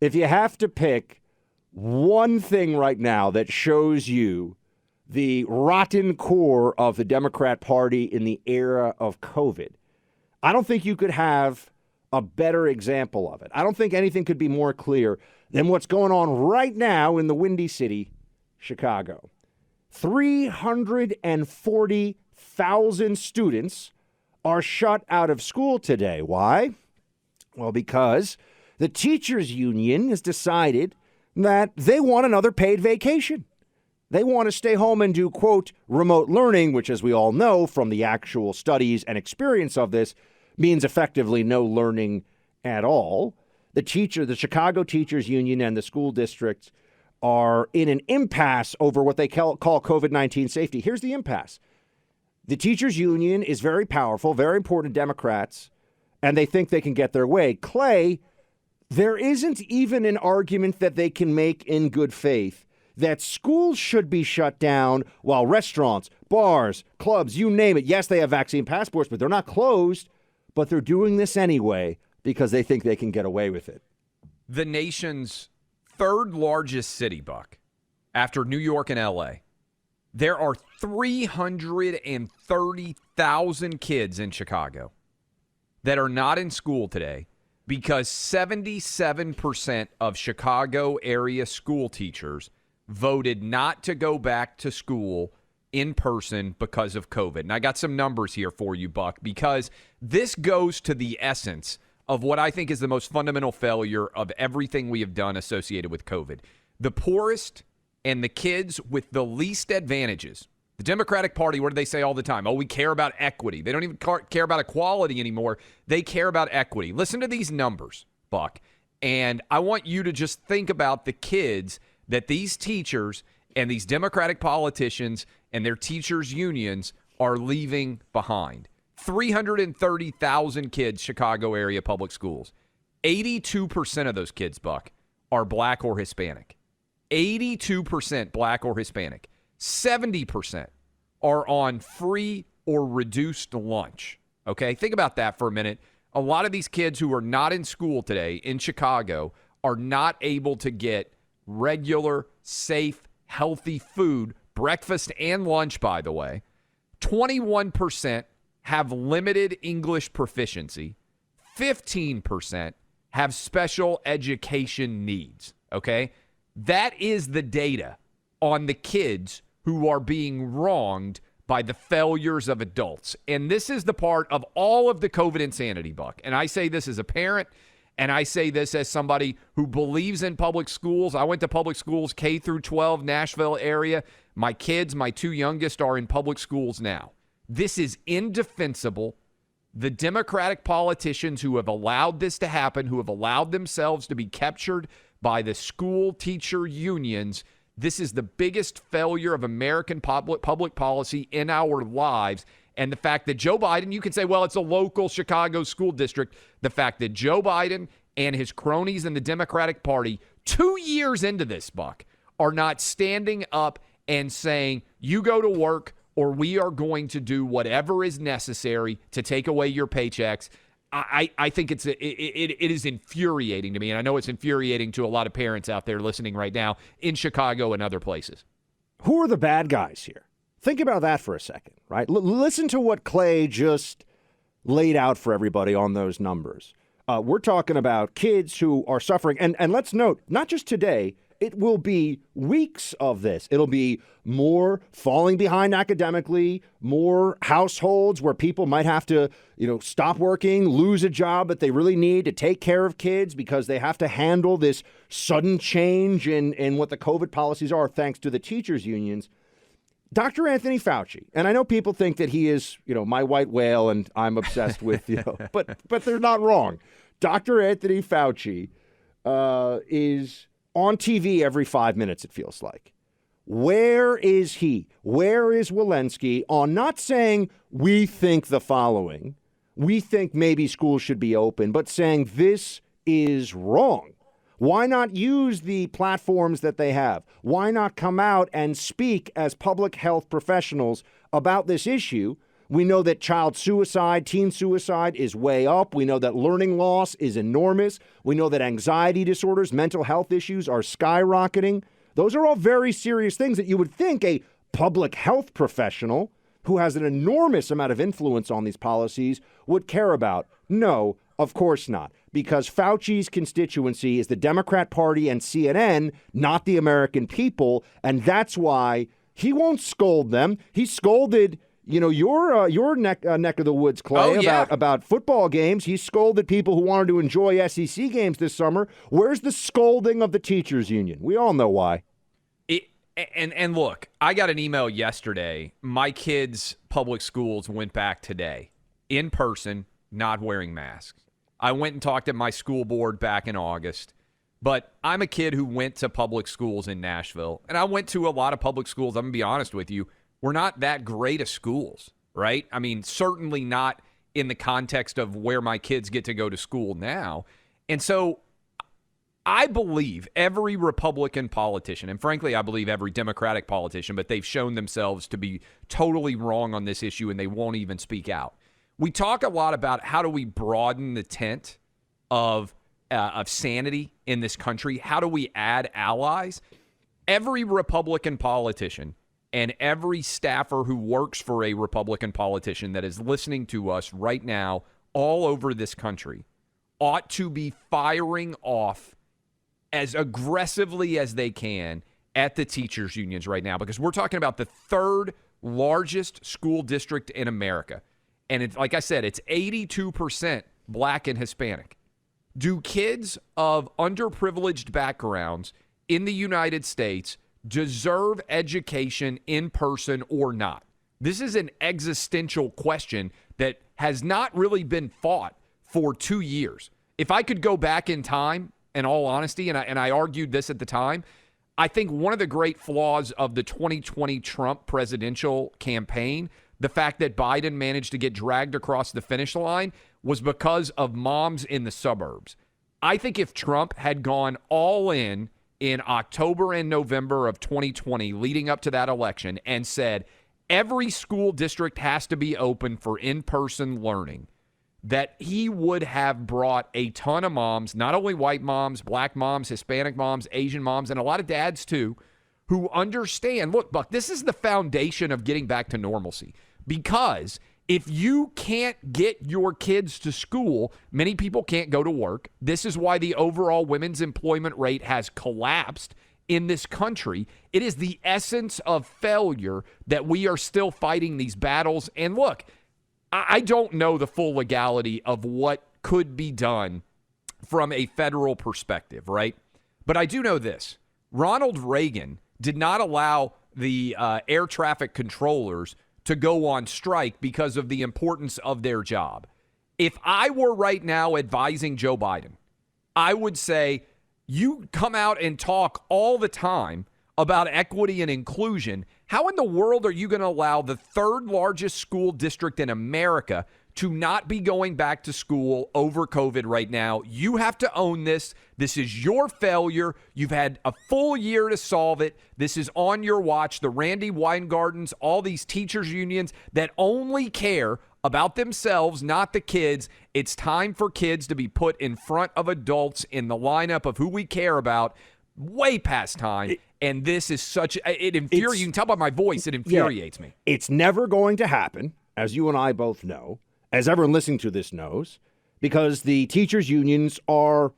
if you have to pick one thing right now that shows you the rotten core of the Democrat Party in the era of COVID, I don't think you could have a better example of it. I don't think anything could be more clear than what's going on right now in the Windy City, Chicago. 340,000 students are shut out of school today. Why? Well, because the teachers union has decided that they want another paid vacation. They want to stay home and do, quote, remote learning, which, as we all know from the actual studies and experience of this, means effectively no learning at all. The Chicago Teachers Union and the school districts are in an impasse over what they call COVID-19 safety. Here's the impasse. The teachers union is very powerful, very important to Democrats, and they think they can get their way. Clay, there isn't even an argument that they can make in good faith that schools should be shut down while restaurants, bars, clubs, you name it. Yes, they have vaccine passports, but they're not closed. But they're doing this anyway because they think they can get away with it. The nation's third largest city, Buck, after New York and L.A., there are 330,000 kids in Chicago that are not in school today because 77% of Chicago area school teachers voted not to go back to school in person because of COVID. And I got some numbers here for you, Buck, because this goes to the essence of what I think is the most fundamental failure of everything we have done associated with COVID. The poorest and the kids with the least advantages. The Democratic Party, what do they say all the time? Oh, we care about equity. They don't even care about equality anymore. They care about equity. Listen to these numbers, Buck. And I want you to just think about the kids that these teachers and these Democratic politicians and their teachers' unions are leaving behind. 330,000 kids, Chicago area public schools. 82% of those kids, Buck, are black or Hispanic. 82% black or Hispanic. 70% are on free or reduced lunch. Okay, think about that for a minute. A lot of these kids who are not in school today in Chicago are not able to get regular, safe, healthy food, breakfast and lunch, by the way. 21% have limited English proficiency. 15% have special education needs, okay? That is the data on the kids who are being wronged by the failures of adults. And this is the part of all of the COVID insanity, Buck. And I say this as a parent, and I say this as somebody who believes in public schools. I went to public schools, K through 12, Nashville area. My kids, my two youngest, are in public schools now. This is indefensible. The Democratic politicians who have allowed this to happen, who have allowed themselves to be captured by the school teacher unions, this is the biggest failure of American public policy in our lives. And the fact that Joe Biden, you can say, well, it's a local Chicago school district. The fact that Joe Biden and his cronies in the Democratic Party, 2 years into this, Buck, are not standing up and saying, you go to work or we are going to do whatever is necessary to take away your paychecks. I think it is infuriating to me, and I know it's infuriating to a lot of parents out there listening right now in Chicago and other places. Who are the bad guys here? Think about that for a second, right? Listen to what Clay just laid out for everybody on those numbers. We're talking about kids who are suffering, and let's note, not just today, it will be weeks of this. It'll be more falling behind academically, more households where people might have to, stop working, lose a job that they really need to take care of kids because they have to handle this sudden change in what the COVID policies are, thanks to the teachers' unions. Dr. Anthony Fauci, and I know people think that he is, my white whale and I'm obsessed with, but they're not wrong. Dr. Anthony Fauci is on TV every 5 minutes, it feels like. Where is he? Where is Walensky on not saying we think the following, we think maybe schools should be open, but saying this is wrong? Why not use the platforms that they have? Why not come out and speak as public health professionals about this issue We know that child suicide, teen suicide is way up. We know that learning loss is enormous. We know that anxiety disorders, mental health issues are skyrocketing. Those are all very serious things that you would think a public health professional who has an enormous amount of influence on these policies would care about. No, of course not, because Fauci's constituency is the Democrat Party and CNN, not the American people, and that's why he won't scold them. He scolded, your neck of the woods, Clay, about football games. He scolded people who wanted to enjoy SEC games this summer. Where's the scolding of the teachers union? We all know why. And look, I got an email yesterday. My kids' public schools went back today, in person, not wearing masks. I went and talked to my school board back in August, but I'm a kid who went to public schools in Nashville, and I went to a lot of public schools. I'm going to be honest with you. We're not that great of schools, right? I mean, certainly not in the context of where my kids get to go to school now. And so I believe every Republican politician, and frankly, I believe every Democratic politician, but they've shown themselves to be totally wrong on this issue, and they won't even speak out. We talk a lot about how do we broaden the tent of sanity in this country? How do we add allies? Every Republican politician and every staffer who works for a Republican politician that is listening to us right now all over this country ought to be firing off as aggressively as they can at the teachers unions right now, because we're talking about the third largest school district in America. And it's, like I said, it's 82% black and Hispanic. Do kids of underprivileged backgrounds in the United States deserve education in person or not? This is an existential question that has not really been fought for 2 years. If I could go back in time, in all honesty, and I argued this at the time, I think one of the great flaws of the 2020 Trump presidential campaign, the fact that Biden managed to get dragged across the finish line, was because of moms in the suburbs. I think if Trump had gone all in October and November of 2020, leading up to that election, and said every school district has to be open for in-person learning, that he would have brought a ton of moms, not only white moms, black moms, Hispanic moms, Asian moms, and a lot of dads too, who understand, look, Buck, this is the foundation of getting back to normalcy. Because if you can't get your kids to school, many people can't go to work. This is why the overall women's employment rate has collapsed in this country. It is the essence of failure that we are still fighting these battles. And look, I don't know the full legality of what could be done from a federal perspective, right? But I do know this. Ronald Reagan did not allow the air traffic controllers to go on strike because of the importance of their job. If I were right now advising Joe Biden, I would say, you come out and talk all the time about equity and inclusion. How in the world are you going to allow the third largest school district in America to not be going back to school over COVID right now? You have to own this. This is your failure. You've had a full year to solve it. This is on your watch. The Randy Weingardens, all these teachers unions that only care about themselves, not the kids. It's time for kids to be put in front of adults in the lineup of who we care about, way past time. And this is it infuriates. You can tell by my voice, it infuriates me. It's never going to happen, as you and I both know, as everyone listening to this knows, because the teachers unions are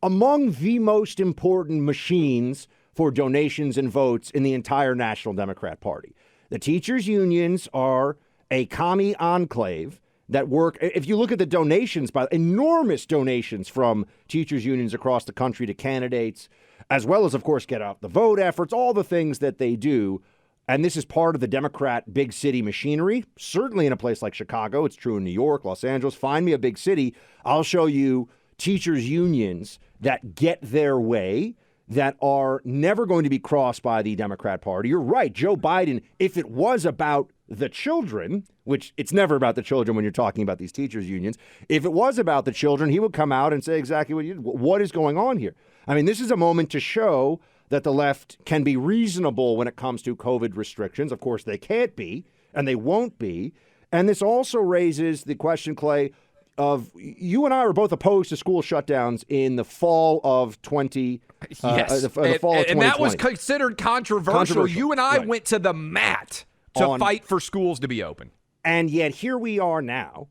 among the most important machines for donations and votes in the entire National Democrat Party. The teachers unions are a commie enclave that work. If you look at the donations, by enormous donations from teachers unions across the country to candidates, as well as, of course, get out the vote efforts, all the things that they do. And this is part of the Democrat big city machinery, certainly in a place like Chicago. It's true in New York, Los Angeles. Find me a big city. I'll show you teachers unions that get their way, that are never going to be crossed by the Democrat Party. You're right. Joe Biden, if it was about the children, which it's never about the children when you're talking about these teachers unions, if it was about the children, he would come out and say exactly what is going on here. I mean, this is a moment to show that the left can be reasonable when it comes to COVID restrictions. Of course, they can't be, and they won't be. And this also raises the question, Clay, of you and I are both opposed to school shutdowns in the fall of 20. Yes, the fall of 2020. And that was considered controversial. You and I went to the mat to fight for schools to be open. And yet here we are now,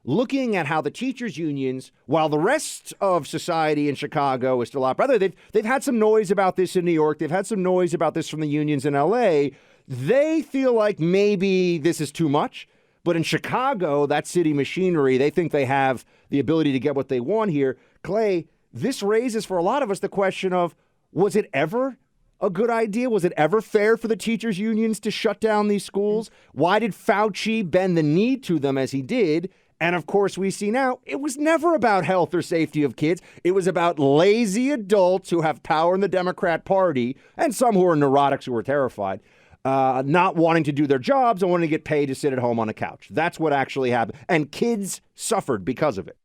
looking at how the teachers' unions, while the rest of society in Chicago is still out. Brother, they've had some noise about this in New York. They've had some noise about this from the unions in L.A. They feel like maybe this is too much. But in Chicago, that city machinery, they think they have the ability to get what they want here. Clay, this raises for a lot of us the question of, was it ever a good idea? Was it ever fair for the teachers' unions to shut down these schools? Why did Fauci bend the knee to them as he did? And of course, we see now it was never about health or safety of kids. It was about lazy adults who have power in the Democrat Party and some who are neurotics who are terrified. Not wanting to do their jobs and wanting to get paid to sit at home on a couch. That's what actually happened. And kids suffered because of it.